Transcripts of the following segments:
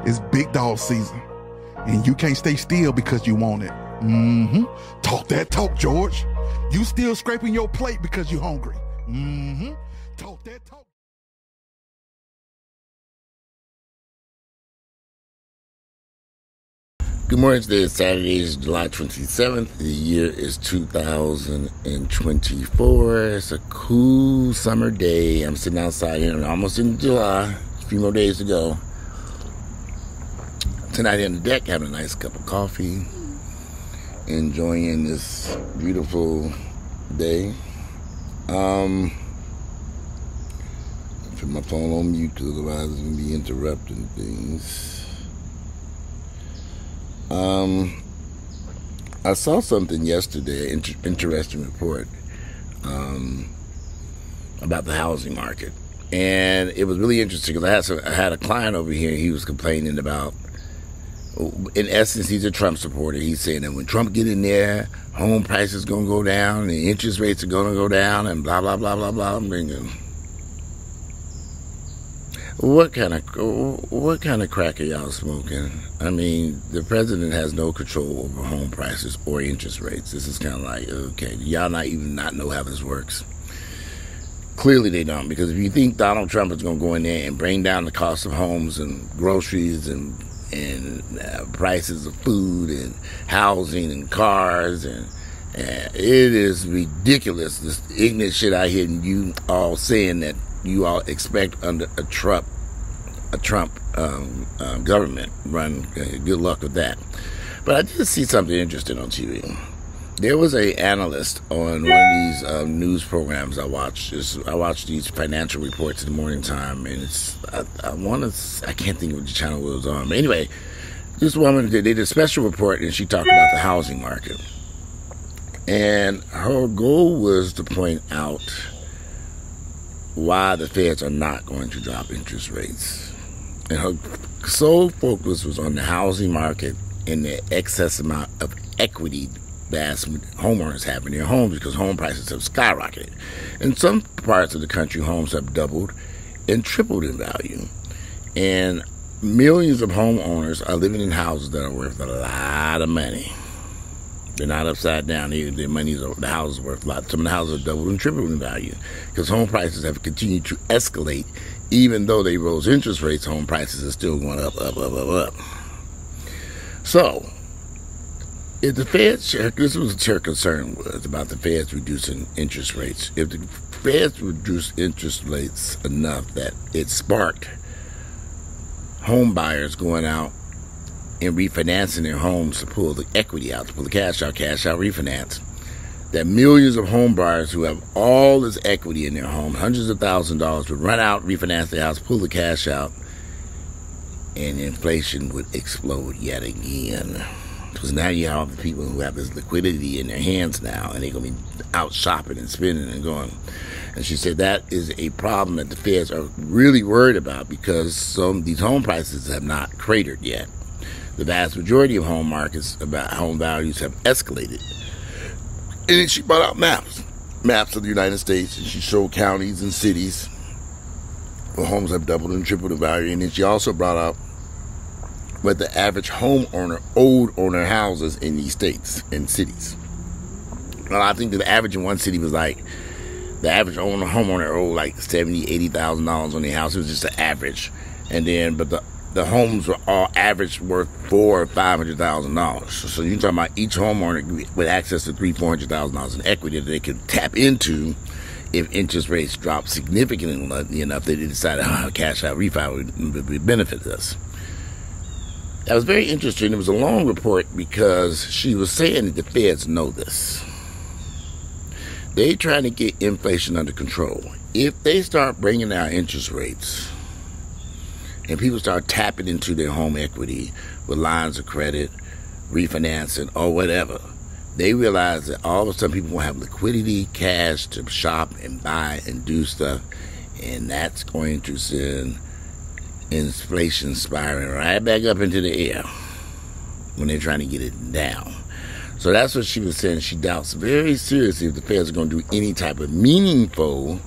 It's big dog season, and you can't stay still because you want it. Talk that talk, George. You still scraping your plate because you hungry. Talk that talk. Good morning. Today is Saturday, it's July 27th. The year is 2024. It's a cool summer day. I'm sitting outside here, almost in July. A few more days to go. Tonight on the deck, having a nice cup of coffee. Enjoying this beautiful day. Put my phone on mute because otherwise it's going to be interrupting things. I saw something yesterday, interesting report about the housing market, and it was really interesting because I had a client over here. He was complaining about, in essence, he's a Trump supporter. He's saying that when Trump get in there, home prices gonna go down, and the interest rates are gonna go down, and blah blah blah blah blah. I'm thinking, what kind of crack are y'all smoking? I mean, the president has no control over home prices or interest rates. This is kind of like, okay, y'all not know how this works. Clearly they don't, because if you think Donald Trump is going to go in there and bring down the cost of homes and groceries and prices of food and housing and cars and it is ridiculous, this ignorant shit I hear you all saying that you all expect under a Trump government run. Good luck with that. But I did see something interesting on TV. There was a analyst on one of these news programs I watched. I watch these financial reports in the morning time, and I can't think of the channel it was on. But anyway, this woman they did a special report, and she talked about the housing market. And her goal was to point out why the feds are not going to drop interest rates. And her sole focus was on the housing market and the excess amount of equity that homeowners have in their homes because home prices have skyrocketed. In some parts of the country, homes have doubled and tripled in value. And millions of homeowners are living in houses that are worth a lot of money. They're not upside down. The houses are worth a lot. Some of the houses are doubled and tripled in value because home prices have continued to escalate. Even though they rose interest rates, home prices are still going up. So, if the Feds, this was what her concern was about the Feds reducing interest rates. If the Feds reduced interest rates enough that it sparked home buyers going out and refinancing their homes to pull the equity out, to pull the cash out, refinance, that millions of home buyers who have all this equity in their home, hundreds of thousands of dollars, would run out, refinance their house, pull the cash out, and inflation would explode yet again. Because now you have the people who have this liquidity in their hands now, and they're going to be out shopping and spending and going. And she said that is a problem that the Feds are really worried about because these home prices have not cratered yet. The vast majority of home markets about home values have escalated. And then she brought out maps of the United States, and she showed counties and cities where homes have doubled and tripled in value. And then she also brought up what the average homeowner owed on their houses in these states and cities. Well, I think the average in one city was like, the average homeowner owed like $70,000, $80,000 on their house. It was just an average. And then, but the homes were all average worth $400,000 or $500,000. So you're talking about each homeowner with access to $300,000, $400,000 in equity that they could tap into if interest rates drop significantly enough that they decided cash out refi would benefit us. That was very interesting. It was a long report because she was saying that the Feds know this. They trying to get inflation under control. If they start bringing down interest rates and people start tapping into their home equity with lines of credit, refinancing, or whatever, they realize that all of a sudden people will have liquidity, cash to shop and buy and do stuff, and that's going to send inflation spiraling right back up into the air when they're trying to get it down. So that's what she was saying. She doubts very seriously if the Feds are going to do any type of meaningful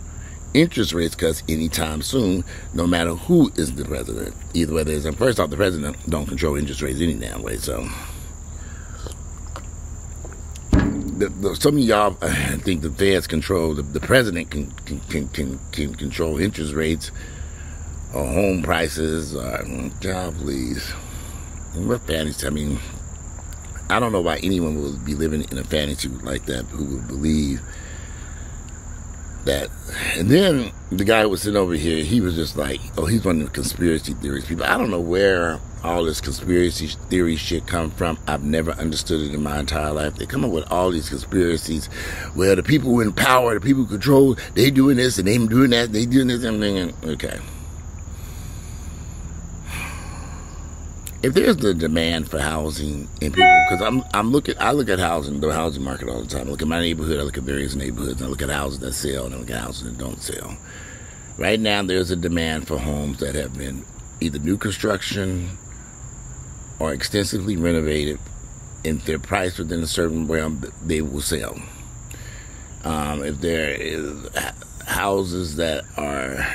interest rates cuts anytime soon, no matter who is the president. Either whether it's, first off, the president don't control interest rates any damn way, so. Some of y'all think the Feds control, the president can control interest rates or home prices, or, God, please. What fantasy? I mean, I don't know why anyone would be living in a fantasy like that who would believe that. And then the guy who was sitting over here, he was just like, oh, he's one of the conspiracy theories people. I don't know where all this conspiracy theory shit come from. I've never understood it in my entire life. They come up with all these conspiracies. Well, the people in power, the people who control, they doing this and they doing that, they doing this and everything. Okay. If there's the demand for housing in people, because I look at housing, the housing market all the time. I look at my neighborhood, I look at various neighborhoods, and I look at houses that sell, and I look at houses that don't sell. Right now, there's a demand for homes that have been either new construction or extensively renovated. If they're priced within a certain realm, they will sell. If there is houses that are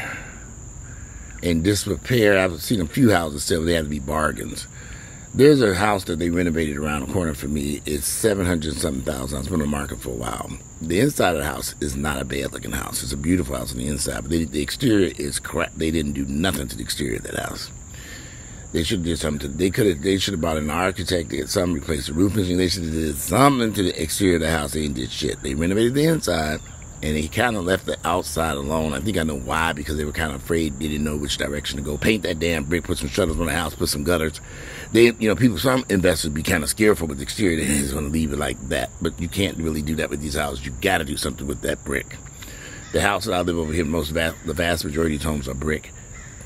in disrepair, I've seen a few houses sell, they have to be bargains. There's a house that they renovated around the corner for me. It's $700,000. It's been on the market for a while. The inside of the house is not a bad-looking house. It's a beautiful house on the inside, but the exterior is crap. They didn't do nothing to the exterior of that house. They should have did something. They should have brought an architect to get something, replaced the roof machine. They should have did something to the exterior of the house. They didn't did shit. They renovated the inside, and they kind of left the outside alone. I think I know why, because they were kind of afraid. They didn't know which direction to go. Paint that damn brick, put some shutters on the house, put some gutters. Some investors be kind of scared for the exterior. They just want to leave it like that. But you can't really do that with these houses. You got to do something with that brick. The house that I live over here, the vast majority of homes are brick.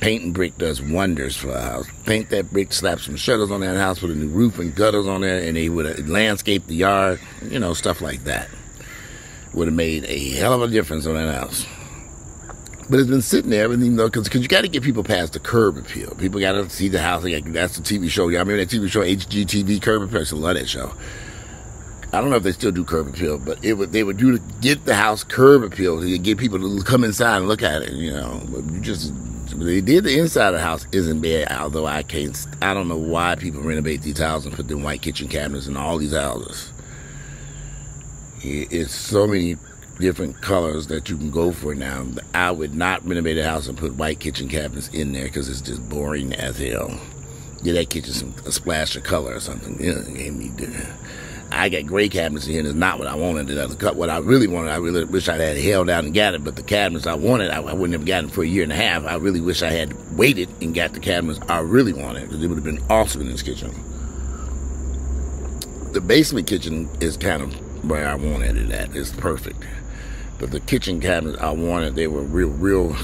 Painting brick does wonders for a house. Paint that brick, slap some shutters on that house, put a new roof and gutters on there, and they would have landscaped the yard, stuff like that. Would have made a hell of a difference on that house. But it's been sitting there, because you got to get people past the curb appeal. People got to see the house. That's the TV show. Y'all remember that TV show, HGTV, Curb Appeal? I used to love that show. I don't know if they still do curb appeal, but they would do to get the house curb appeal to get people to come inside and look at it. They did the inside of the house isn't bad, although I don't know why people renovate these houses and put them white kitchen cabinets in all these houses. It's so many different colors that you can go for now. I would not renovate a house and put white kitchen cabinets in there because it's just boring as hell. Get that kitchen a splash of color or something. I got gray cabinets in here, and it's not what I wanted. What I really wanted, I really wish I had held out and got it, but the cabinets I wanted, I wouldn't have gotten for a year and a half. I really wish I had waited and got the cabinets I really wanted, because it would have been awesome in this kitchen. The basement kitchen is kind of where I wanted it at. It's perfect. But the kitchen cabinets I wanted, they were real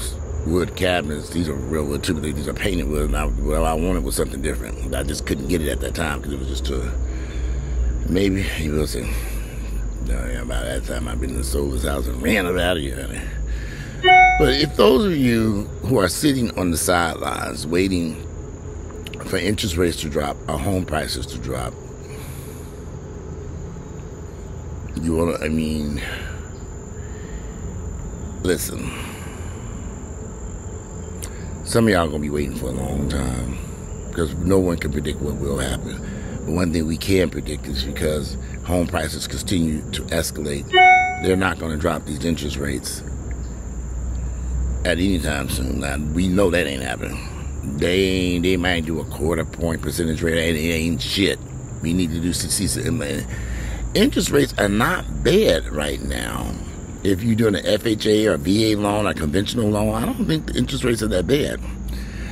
wood cabinets. These are real wood too, but these are painted wood, and what I wanted was something different. I just couldn't get it at that time because it was just too... Maybe you will see. About that time I've been in the sold house and ran it out of here. But if those of you who are sitting on the sidelines waiting for interest rates to drop or home prices to drop, listen. Some of y'all gonna be waiting for a long time because no one can predict what will happen. But one thing we can predict is because home prices continue to escalate, they're not going to drop these interest rates at any time soon. Now, we know that ain't happening. They might do a 1/4 percentage rate. It ain't shit. We need to do interest rates are not bad right now. If you're doing an FHA or VA loan or conventional loan, I don't think the interest rates are that bad.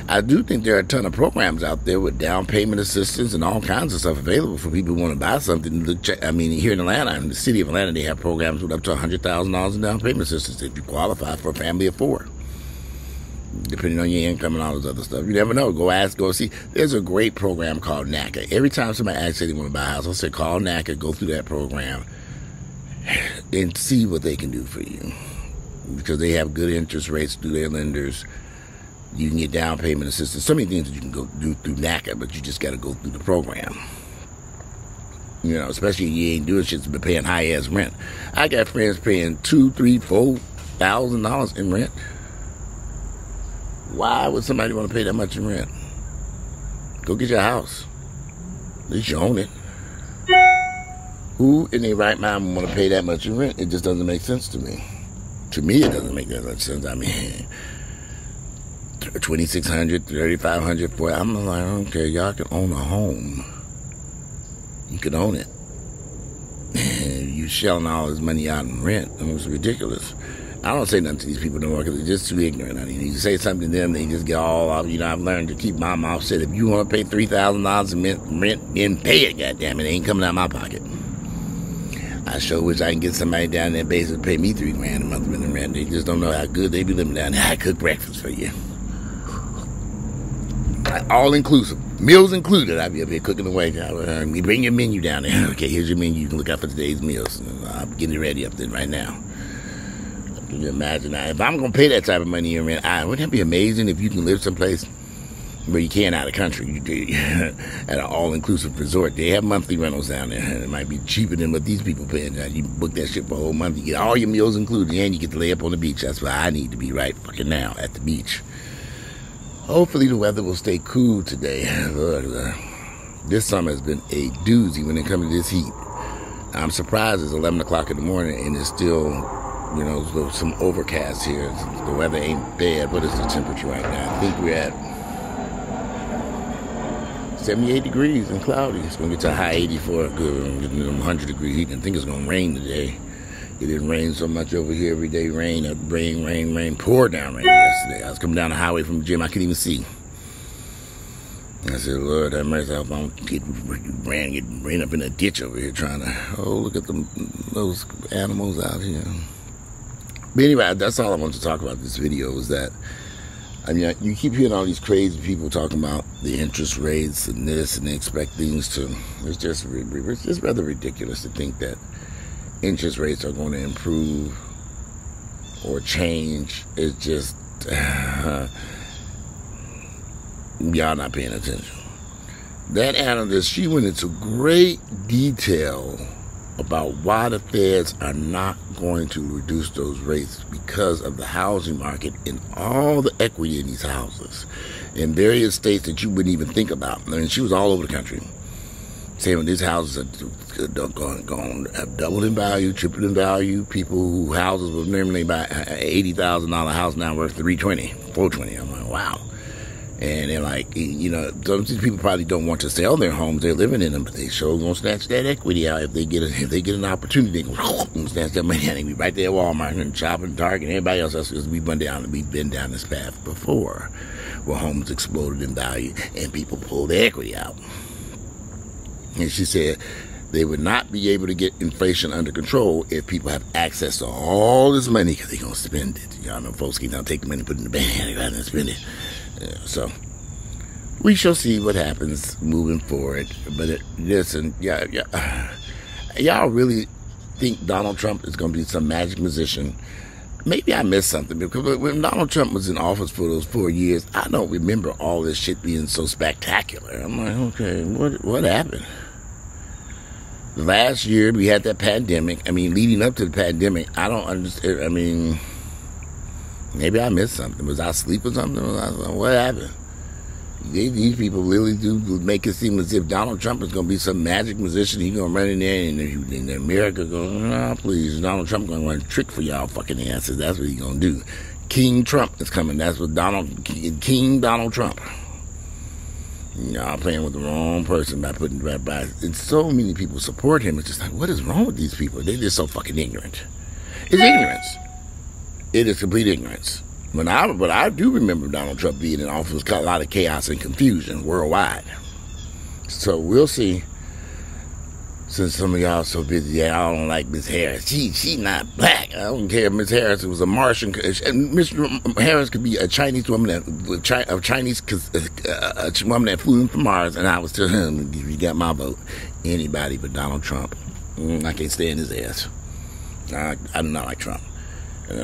I do think there are a ton of programs out there with down payment assistance and all kinds of stuff available for people who want to buy something. Here in Atlanta, in the city of Atlanta, they have programs with up to $100,000 in down payment assistance if you qualify for a family of 4, depending on your income and all this other stuff. You never know. Go see. There's a great program called NACA. Every time somebody asks me they want to buy a house, I say call NACA, go through that program, and see what they can do for you, because they have good interest rates through their lenders. You can get down payment assistance. So many things that you can go do through NACA, but you just got to go through the program. Especially if you ain't doing shit, but paying high-ass rent. I got friends paying $200, $300, $400, $1,000 in rent. Why would somebody want to pay that much in rent? Go get your house. At least you own it. Who in their right mind would want to pay that much in rent? It just doesn't make sense to me. To me, it doesn't make that much sense. I mean, $2,600, $3,500 for it. I'm like, okay, y'all can own a home. You can own it. You shelling all this money out in rent. I mean, it's ridiculous. I don't say nothing to these people no more because they're just too ignorant. I mean, you say something to them, they just get all out. You know, I've learned to keep my mouth shut. If you want to pay $3,000 in rent, then pay it, goddammit. It ain't coming out of my pocket. I sure wish I can get somebody down there basically pay me $3,000 a month in rent. They just don't know how good they be living down there. I cook breakfast for you. All inclusive. Meals included. I'll be up here cooking away. You bring your menu down there. Okay, here's your menu. You can look out for today's meals. I'm getting it ready up there right now. Can you imagine that? If I'm going to pay that type of money in rent, wouldn't that be amazing if you can live someplace where you can out of country? You at an all-inclusive resort. They have monthly rentals down there. And it might be cheaper than what these people paying. You book that shit for a whole month. You get all your meals included, and you get to lay up on the beach. That's why I need to be right fucking now at the beach. Hopefully the weather will stay cool today. Look, this summer has been a doozy when it comes to this heat. I'm surprised it's 11 o'clock in the morning and it's still, you know, some overcast here. The weather ain't bad. What is the temperature right now? I think we're at 78 degrees and cloudy. It's going to get to a high 84, good, getting to 100 degree heat. I think it's going to rain today. It didn't rain so much over here every day. Rain, poured down rain yesterday. I was coming down the highway from the gym. I couldn't even see. I said, Lord, have mercy. I don't get ran up in a ditch over here trying to, look at those animals out here. But anyway, that's all I want to talk about this video is that, I mean, you keep hearing all these crazy people talking about the interest rates and this, and they expect things to, it's just rather ridiculous to think that interest rates are going to improve or change. It's just, y'all not paying attention. That analyst, she went into great detail about why the feds are not going to reduce those rates because of the housing market and all the equity in these houses in various states that you wouldn't even think about. I mean, she was all over the country saying these houses are going to have doubled in value, tripled in value. People who houses was normally about $80,000 house now worth $320, $420. I'm like, wow. And they're like, you know, some of these people probably don't want to sell their homes. They're living in them, but they sure gonna snatch that equity out if they get an opportunity. They can snatch that money out. They be right there at Walmart and shopping, Target, and everybody else. Because we've been down this path before, where homes exploded in value and people pulled their equity out. And she said they would not be able to get inflation under control if people have access to all this money because they're gonna spend it. Y'all know folks can now take the money, put it in the bank, and rather than spend it. So we shall see what happens moving forward. But listen, y'all really think Donald Trump is going to be some magic musician? Maybe I missed something, because when Donald Trump was in office for those 4 years, I don't remember all this shit being so spectacular. I'm like, okay, what happened? Last year we had that pandemic. I mean, leading up to the pandemic, I don't understand. I mean, maybe I missed something. Was I asleep or something? What happened? These people really do make it seem as if Donald Trump is going to be some magic musician. He's going to run in there and America going, no, please. Donald Trump going to run a trick for y'all fucking asses. That's what he's going to do. King Trump is coming. That's what King Donald Trump. Y'all playing with the wrong person by putting that by. And so many people support him. It's just like, what is wrong with these people? They're just so fucking ignorant. It's ignorance. It is complete ignorance. But I do remember Donald Trump being in office, caused a lot of chaos and confusion worldwide. So we'll see. Since some of y'all are so busy, I don't like Miss Harris. She not black. I don't care if Miss Harris was a Martian. Miss Harris could be a Chinese woman a woman that flew in from Mars. And I was telling him, if you got my vote, anybody but Donald Trump. I can't stand his ass. I do not like Trump. And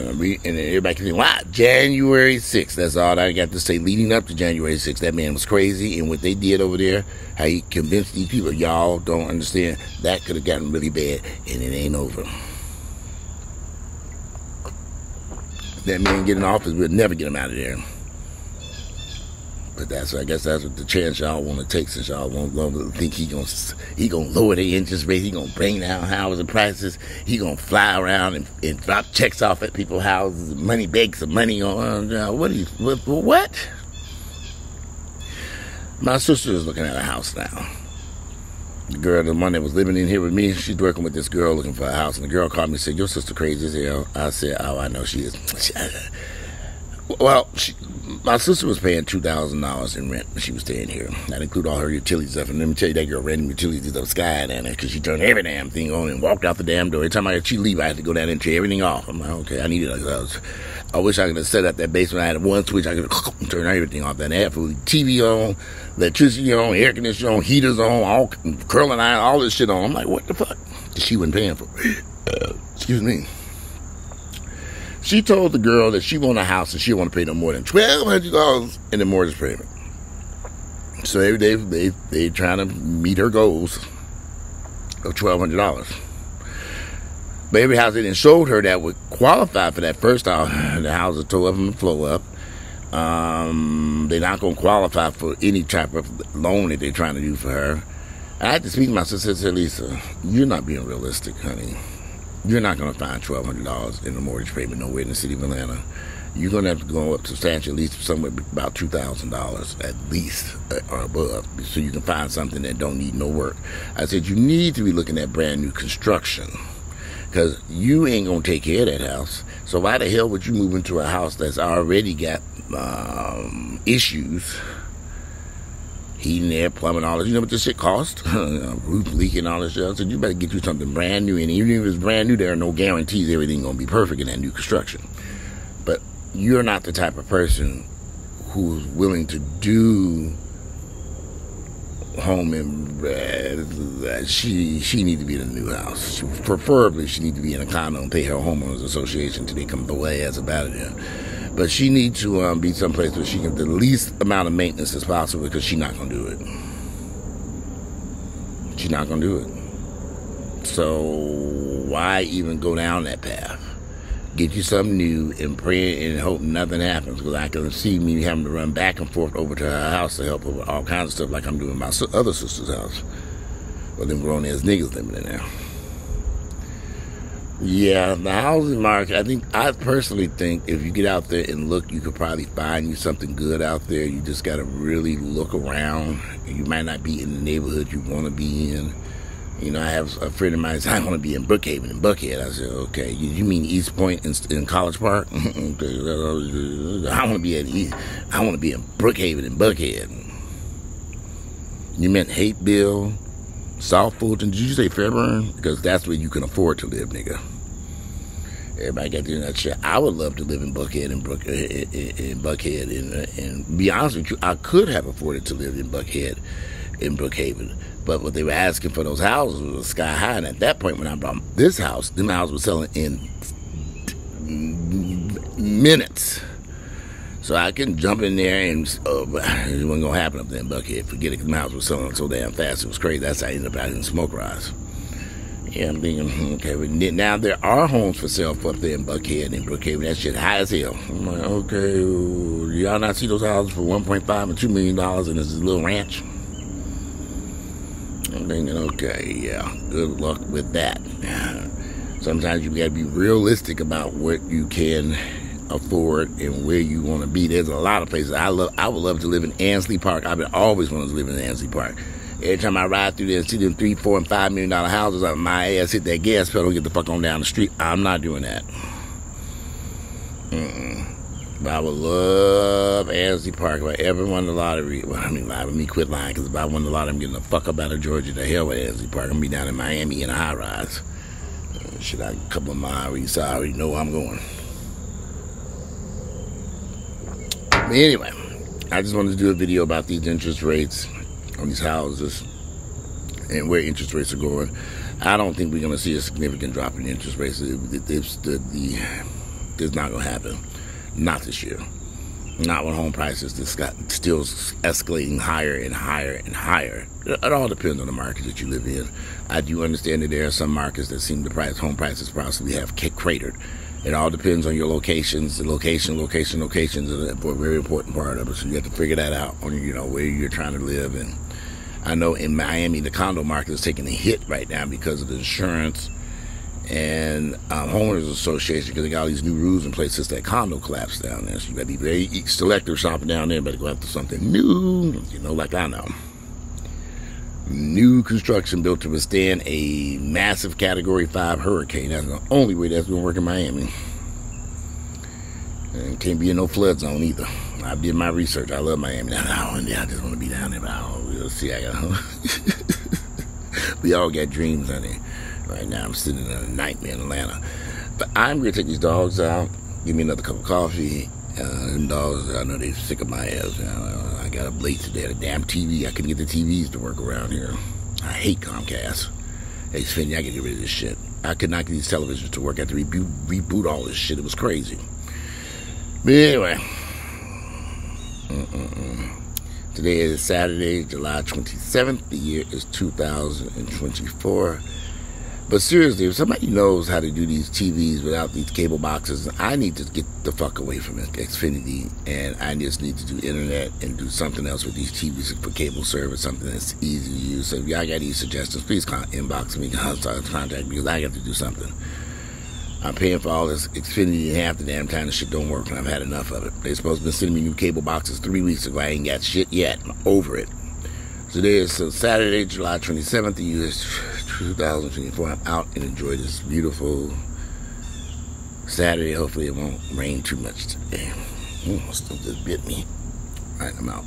everybody can say, wow, January 6th. That's all I got to say. Leading up to January 6th, that man was crazy. And what they did over there, how he convinced these people, y'all don't understand, that could have gotten really bad. And it ain't over. that man get in office, we'll never get him out of there. But I guess that's what the chance y'all want to take, since y'all won't think he gonna lower the interest rate, he gonna bring down housing prices, he gonna fly around and drop checks off at people's houses, beg some money on. What? My sister is looking at a house now. The one that was living in here with me, she's working with this girl looking for a house, and the girl called me and said, "Your sister crazy as hell." I said, "Oh, I know she is." Well, my sister was paying $2,000 in rent when she was staying here. That included all her utilities stuff. And let me tell you, that girl renting utilities up sky down there, because she turned every damn thing on and walked out the damn door. Every time she leave, I had to go down there and turn everything off. I'm like, okay, I needed it. I wish I could have set up that basement. I had one switch. I could turn everything off. Then they had TV on, electricity on, air conditioning on, heaters on, all curling iron, all this shit on. I'm like, what the fuck? She wasn't paying for it. Excuse me. She told the girl that she wanted a house and she didn't want to pay no more than $1,200 in the mortgage payment. So every day they trying to meet her goals of $1,200. But every house they didn't showed her that would qualify for that first house, the house is tore up and the flow up. They're not going to qualify for any type of loan that they're trying to do for her. I had to speak to my sister and say, "Lisa, you're not being realistic, honey. You're not going to find $1,200 in the mortgage payment nowhere in the city of Atlanta. You're going to have to go up substantially, at least somewhere about $2,000 at least or above, so you can find something that don't need no work." I said, you need to be looking at brand new construction, because you ain't going to take care of that house. So why the hell would you move into a house that's already got issues? Heating, air, plumbing, all this. You know what this shit costs? Roof leaking, all this shit. So you better get you something brand new. And even if it's brand new, there are no guarantees everything's going to be perfect in that new construction. But you're not the type of person who's willing to do home and she need to be in a new house. Preferably, she need to be in a condo and pay her homeowners association till they come the way as about it. But she needs to be someplace where she can do the least amount of maintenance as possible, because she's not going to do it. She's not going to do it. So why even go down that path? Get you something new and pray and hope nothing happens, because I can see me having to run back and forth over to her house to help her with all kinds of stuff like I'm doing my other sister's house. Well, them grown-ass niggas living in there. Yeah, the housing market, I personally think if you get out there and look, you could probably find you something good out there. You just got to really look around. You might not be in the neighborhood you want to be in. You know, I have a friend of mine said, "I want to be in Brookhaven and Buckhead." I said, "Okay, you mean East Point in College Park?" Okay, I want to be in Brookhaven and Buckhead. You meant Hateville, South Fulton? Did you say Fairburn? Because that's where you can afford to live, nigga. Everybody got to do that shit. I would love to live in Buckhead and Buckhead. And be honest with you, I could have afforded to live in Buckhead in Brookhaven. But what they were asking for those houses was sky high. And at that point, when I bought this house, them houses were selling in minutes. So I couldn't jump in there and it wasn't going to happen up there in Buckhead. Forget it, because my house was selling so damn fast. It was crazy. That's how I ended up out in Smoke Rise. Yeah, I'm thinking, okay, now there are homes for sale up there in Buckhead and Brookhaven. That shit high as hell. I'm like, okay, y'all not see those houses for $1.5 and $2 million in this little ranch? I'm thinking, okay, yeah, good luck with that. Sometimes you got to be realistic about what you can afford and where you want to be. There's a lot of places I would love to live in Ansley Park. I've always wanted to live in Ansley Park. Every time I ride through there and see them $3, $4, and $5 million houses, my ass hit that gas pedal and get the fuck on down the street. I'm not doing that. But I would love Ansley Park if I ever won the lottery. Well, I mean, let me quit lying, because if I won the lottery, I'm getting the fuck up out of Georgia. The hell with Ansley Park. I'm going to be down in Miami in a high rise. A couple of miles, so I already know where I'm going. But anyway, I just wanted to do a video about these interest rates on these houses and where interest rates are going. I don't think we're going to see a significant drop in interest rates. It's not going to happen. Not this year. Not when home prices just got still escalating higher and higher and higher. It all depends on the market that you live in. I do understand that there are some markets that seem home prices possibly have cratered. It all depends on your locations. The locations is a very important part of it. So you have to figure that out on, you know, where you're trying to live. And I know in Miami, the condo market is taking a hit right now because of the insurance and homeowners association, because they got all these new rules in place since that condo collapsed down there. So you got to be very selective shopping down there. Better go after something new, you know, like I know. New construction built to withstand a massive Category 5 hurricane. That's the only way that's going to work in Miami. And can't be in no flood zone either. I did my research. I love Miami. Now, I just want to be down there, but we'll see. We all got dreams on there. Right now, I'm sitting in a nightmare in Atlanta. But I'm going to take these dogs out. Give me another cup of coffee. Them dogs, I know they're sick of my ass. I got up late today. The damn TV, I couldn't get the TVs to work around here. I hate Comcast. Hey, Svenny, I can get rid of this shit. I could not get these televisions to work. I had to reboot all this shit. It was crazy. But anyway. Today is Saturday, July 27th. The year is 2024. But seriously, if somebody knows how to do these TVs without these cable boxes, I need to get the fuck away from Xfinity, and I just need to do internet and do something else with these TVs for cable service, something that's easy to use. So if y'all got any suggestions, please inbox me, contact me, because I got to do something. I'm paying for all this Xfinity and half the damn time the shit don't work, and I've had enough of it. They're supposed to be sending me new cable boxes 3 weeks ago. I ain't got shit yet. I'm over it. Today is Saturday, July 27th, the year is 2024. I'm out and enjoy this beautiful Saturday. Hopefully it won't rain too much today. Still just bit me. All right, I'm out.